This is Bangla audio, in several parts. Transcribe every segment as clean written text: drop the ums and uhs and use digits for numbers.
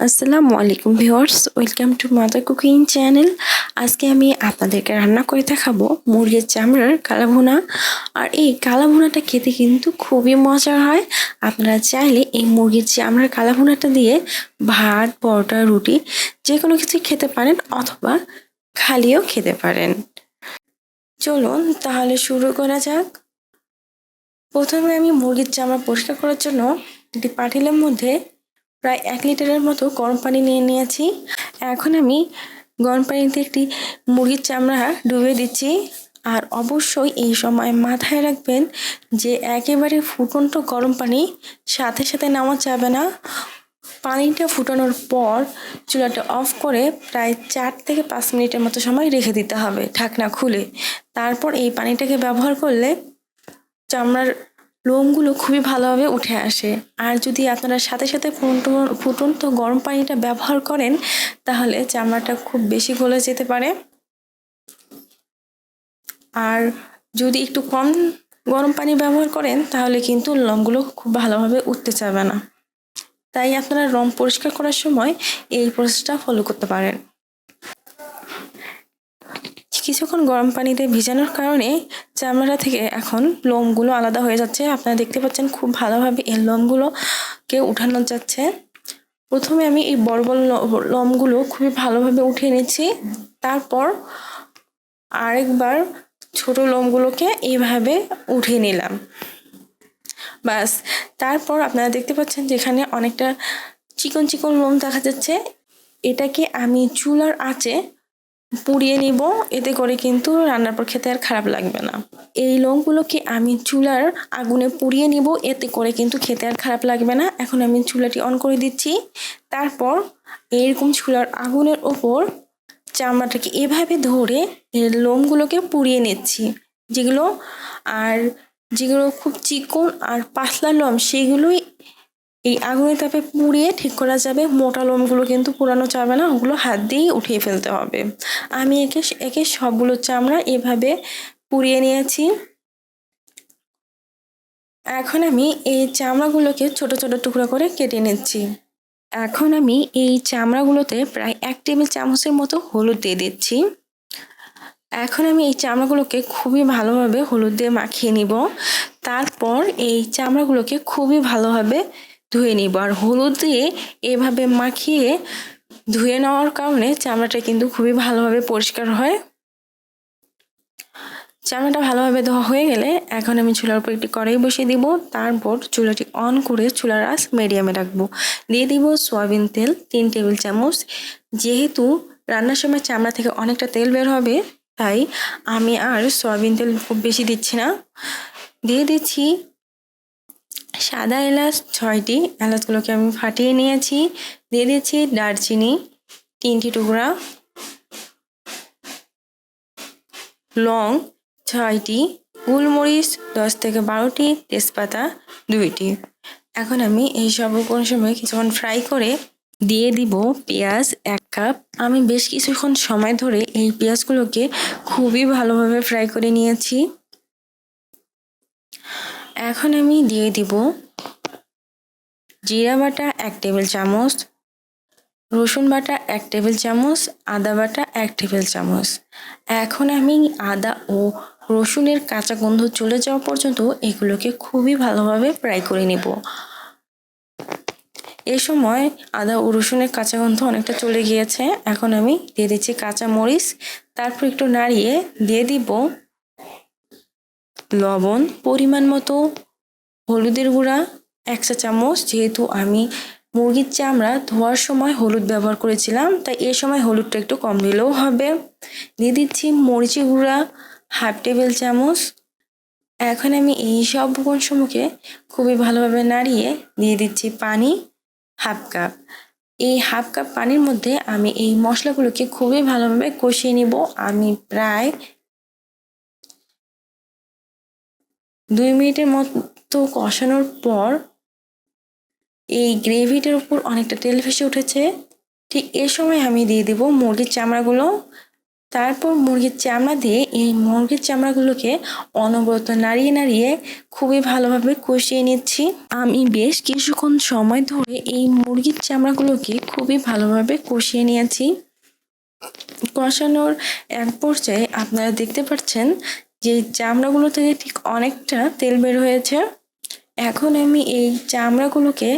আসসালামু আলাইকুম viewers, welcome to mother cooking channel. আজকে আমি আপনাদেরকে রান্না করে দেখাবো মুরগির চামড়ার কালাভুনা। আর এই কালাভুনাটা খেতে কিন্তু খুবই মজার হয়। আপনারা চাইলে এই মুরগির চামড়ার কালাভুনাটা দিয়ে ভাত, পরোটা, রুটি যে কোনো কিছু খেতে পারেন অথবা খালিও খেতে পারেন। চলুন তাহলে শুরু করা যাক। প্রথমে আমি মুরগির চামড়া পরিষ্কার করার জন্য একটি পাতিলের মধ্যে প্রায় 1 লিটারের মতো গরম পানি নিয়ে নিয়েছি। এখন আমি গরম পানিতে একটি মুরগির চামড়া ডুবিয়ে দিচ্ছি। আর অবশ্যই এই সময় মাথায় রাখবেন যে একেবারে ফুটন্ত গরম পানি সাথে সাথে নামা যাবে না। পানিটা ফুটানোর পর চুলাটা অফ করে প্রায় 4 থেকে 5 মিনিটের মতো সময় রেখে দিতে হবে ঢাকনা খুলে। তারপর এই পানিটাকে ব্যবহার করলে চামড়ার লোমগুলো খুবই ভালোভাবে উঠে আসে। আর যদি আপনারা সাথে সাথে ফুটন্ত গরম পানিটা ব্যবহার করেন তাহলে চামড়াটা খুব বেশি গলে যেতে পারে। আর যদি একটু কম গরম পানি ব্যবহার করেন তাহলে কিন্তু লোমগুলো খুব ভালোভাবে উঠতে চাবে না। তাই আপনারা লোম পরিষ্কার করার সময় এই প্রসেসটা ফলো করতে পারেন। কিছুক্ষণ গরম পানিতে ভিজানোর কারণে চামড়া থেকে এখন লোমগুলো আলাদা হয়ে যাচ্ছে। আপনারা দেখতে পাচ্ছেন খুব ভালোভাবে এই লোমগুলোকে উঠানো যাচ্ছে। প্রথমে আমি এই বড় বড় লোমগুলো খুবই ভালোভাবে উঠিয়ে নিচ্ছি। তারপর আরেকবার ছোট লোমগুলোকে এইভাবে উঠিয়ে নিলাম। বাস, তারপর আপনারা দেখতে পাচ্ছেন যেখানে অনেকটা চিকন চিকন লোম দেখা যাচ্ছে। এটাকে আমি চুলার আঁচে পুড়িয়ে নিব, এতে করে কিন্তু রান্নার পর খেতে আর খারাপ লাগবে না। এই লোমগুলোকে আমি চুলার আগুনে পুড়িয়ে নিব, এতে করে কিন্তু খেতে আর খারাপ লাগবে না। এখন আমি চুলাটি অন করে দিচ্ছি। তারপর এরকম চুলার আগুনের ওপর চামড়াটাকে এভাবে ধরে এর লোমগুলোকে পুড়িয়ে নিচ্ছি। যেগুলো খুব চিকন আর পাতলা লোম সেগুলোই এই আগুনের তাপে পুড়িয়ে ঠিক করা যাবে। মোটা লোমগুলো কিন্তু পোড়ানো যাবে না, ওগুলো হাত দিয়েই উঠিয়ে ফেলতে হবে। আমি একে একে সবগুলো চামড়া এভাবে পুড়িয়ে নিয়েছি। এখন আমি এই চামড়াগুলোকে ছোট ছোট টুকরো করে কেটে নিচ্ছি। এখন আমি এই চামড়াগুলোতে প্রায় 1 টেবিল চামচের মতো হলুদ দিয়ে দিচ্ছি। এখন আমি এই চামড়াগুলোকে খুবই ভালোভাবে হলুদ দিয়ে মাখিয়ে নিব। তারপর এই চামড়াগুলোকে খুবই ভালোভাবে ধুয়ে নিব। আর হলুদ দিয়ে এভাবে মাখিয়ে ধুয়ে নেওয়ার কারণে চামড়াটা কিন্তু খুবই ভালোভাবে পরিষ্কার হয়। চামড়াটা ভালোভাবে ধোয়া হয়ে গেলে এখন আমি চুলার উপর একটি কড়াই বসিয়ে দিব। তারপর চুলাটি অন করে চুলার আঁচ মিডিয়ামে রাখবো। দিয়ে দিব সয়াবিন তেল 3 টেবিল চামচ। যেহেতু রান্নার সময় চামড়া থেকে অনেকটা তেল বের হবে, তাই আমি আর সয়াবিন তেল খুব বেশি দিচ্ছি না। দিয়ে দিচ্ছি সাদা এলাচ 6টি, এলাচগুলোকে আমি ফাটিয়ে নিয়েছি। দিয়ে দিচ্ছি দারচিনি 3টি টুকরা, লং 6টি, গোলমরিচ 10 থেকে 12টি, তেজপাতা 2টি। এখন আমি এই সব সময় কিছুক্ষণ ফ্রাই করে দিয়ে দিব পেঁয়াজ 1 কাপ। আমি বেশ কিছুক্ষণ সময় ধরে এই পেঁয়াজগুলোকে খুবই ভালোভাবে ফ্রাই করে নিয়েছি। এখন আমি দিয়ে দিব জিরা বাটা 1 টেবিল চামচ, রসুন বাটা 1 টেবিল চামচ, আদা বাটা 1 টেবিল চামচ। এখন আমি আদা ও রসুনের কাঁচা গন্ধ চলে যাওয়া পর্যন্ত এগুলোকে খুবই ভালোভাবে ফ্রাই করে নেব। এই সময় আদা ও রসুনের কাঁচা গন্ধ অনেকটা চলে গিয়েছে। এখন আমি দিয়ে দিচ্ছি কাঁচা মরিচ। তারপর একটু নাড়িয়ে দিয়ে দিব লবণ পরিমাণ মতো, হলুদের গুঁড়া 1 চা চামচ। যেহেতু আমি মুরগির চামড়া ধোয়ার সময় হলুদ ব্যবহার করেছিলাম, তাই এই সময় হলুদটা একটু কম দিলেও হবে। দিয়ে দিচ্ছি মরিচের গুঁড়া 1/2 টেবিল চামচ। এখন আমি এই সব উপকরণসমূহকে খুবই ভালোভাবে নাড়িয়ে দিয়ে দিচ্ছি পানি 1/2 কাপ। এই 1/2 কাপ পানির মধ্যে আমি এই মশলাগুলোকে খুবই ভালোভাবে কষিয়ে নিব। আমি প্রায় 2 মিনিটের মতো কষানোর পর এই গ্রেভিটার উপর অনেকটা তেল ভেসে উঠেছে। ঠিক এই সময় আমি দিয়ে দিব মুরগির চামড়াগুলো। তারপর মুরগির চামড়া দিয়ে এই মুরগির চামড়াগুলোকে অনবরত নাড়িয়ে নাড়িয়ে খুবই ভালোভাবে কষিয়ে নিচ্ছি। আমি বেশ কিছুক্ষণ সময় ধরে এই মুরগির চামড়াগুলোকে খুবই ভালোভাবে কষিয়ে নিয়েছি। কষানোর এক পর্যায়ে আপনারা দেখতে পাচ্ছেন যে চামড়াগুলো থেকে ঠিক অনেকটা তেল বের হয়েছে। এখন আমি এই চামড়াগুলোকে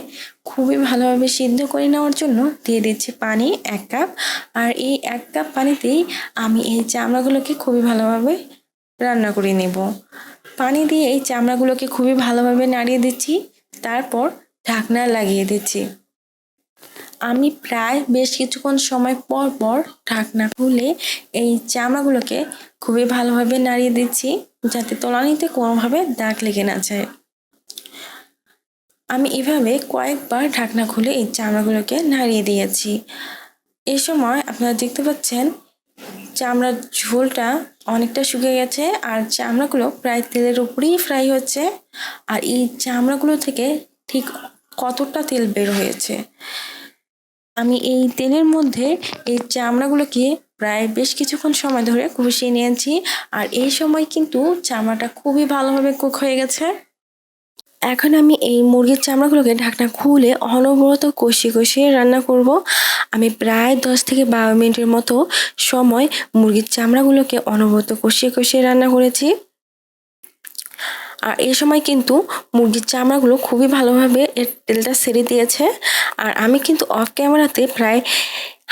খুবই ভালোভাবে সিদ্ধ করে নেওয়ার জন্য দিয়ে দিচ্ছি পানি 1 কাপ। আর এই 1 কাপ পানিতেই আমি এই চামড়াগুলোকে খুবই ভালোভাবে রান্না করে নেব। পানি দিয়ে এই চামড়াগুলোকে খুবই ভালোভাবে নাড়িয়ে দিচ্ছি, তারপর ঢাকনা লাগিয়ে দিচ্ছি। আমি প্রায় বেশ কিছুক্ষণ সময় পর পর ঢাকনা খুলে এই চামড়াগুলোকে খুবই ভালোভাবে নাড়িয়ে দিচ্ছি, যাতে তলানিতে কোনোভাবে দাগ লেগে না যায়। আমি এভাবে কয়েকবার ঢাকনা খুলে এই চামড়াগুলোকে নাড়িয়ে দিয়েছি। এই সময় আপনারা দেখতে পাচ্ছেন চামড়ার ঝোলটা অনেকটা শুকিয়ে গেছে আর চামড়াগুলো প্রায় তেলের উপরেই ফ্রাই হচ্ছে। আর এই চামড়াগুলো থেকে ঠিক কতটা তেল বের হয়েছে। আমি এই তেলের মধ্যে এই চামড়াগুলোকে প্রায় বেশ কিছুক্ষণ সময় ধরে কষিয়ে নিয়েছি। আর এই সময় কিন্তু চামড়াটা খুবই ভালোভাবে কুক হয়ে গেছে। এখন আমি এই মুরগির চামড়াগুলোকে ঢাকনা খুলে অনবরত কষিয়ে কষিয়ে রান্না করব। আমি প্রায় 10 থেকে 12 মিনিটের মতো সময় মুরগির চামড়াগুলোকে অনবরত কষিয়ে কষিয়ে রান্না করেছি। আর এই সময় কিন্তু মুরগির চামড়াগুলো খুবই ভালোভাবে এর তেলটা ছেড়ে দিয়েছে। আর আমি কিন্তু অফ ক্যামেরাতে প্রায়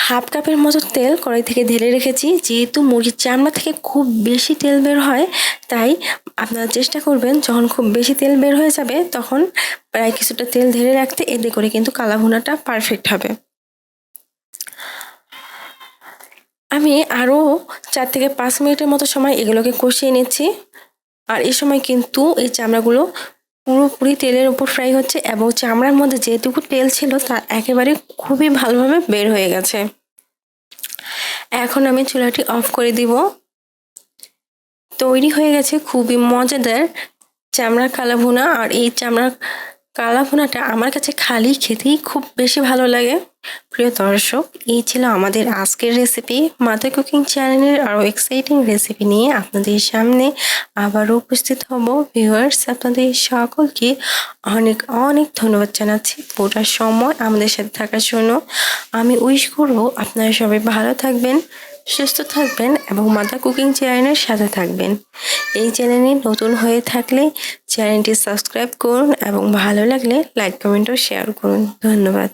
হাফ কাপের মতো তেল কড়াই থেকে ঢেলে রেখেছি। যেহেতু মুরগির চামড়া থেকে খুব বেশি তেল বের হয়, তাই আপনারা চেষ্টা করবেন যখন খুব বেশি তেল বের হয়ে যাবে তখন প্রায় কিছুটা তেল ঢেলে রাখতে, এতে করে কিন্তু কালা ভুনাটা পারফেক্ট হবে। আমি আরও 4 থেকে 5 মিনিটের মতো সময় এগুলোকে কষিয়ে নিচ্ছি। আর এই সময় কিন্তু এই চামড়াগুলো পুরোপুরি তেলের উপর ফ্রাই হচ্ছে এবং চামড়ার মধ্যে যেটুকু তেল ছিল তা একেবারে খুবই ভালোভাবে বের হয়ে গেছে। এখন আমি চুলাটি অফ করে দিব। তৈরি হয়ে গেছে খুবই মজাদার চামড়ার কালা ভুনা। আর এই চামড়ার কালা ভুনাটা আমার কাছে খালি খেতেই খুব বেশি ভালো লাগে। প্রিয় দর্শক, এই ছিল আমাদের আজকের রেসিপি। মাদার কুকিং চ্যানেলের আরও এক্সাইটিং রেসিপি নিয়ে আপনাদের সামনে আবারও উপস্থিত হব। ভিউয়ার্স, আপনাদের সকলকে অনেক অনেক ধন্যবাদ জানাচ্ছি পুরো সময় আমাদের সাথে থাকার জন্য। আমি উইশ করব আপনারা সবাই ভালো থাকবেন, সুস্থ থাকবেন এবং মাদার কুকিং চ্যানেলের সাথে থাকবেন। এই চ্যানেলে নতুন হয়ে থাকলে চ্যানেলটি সাবস্ক্রাইব করুন এবং ভালো লাগলে লাইক, কমেন্ট ও শেয়ার করুন। ধন্যবাদ।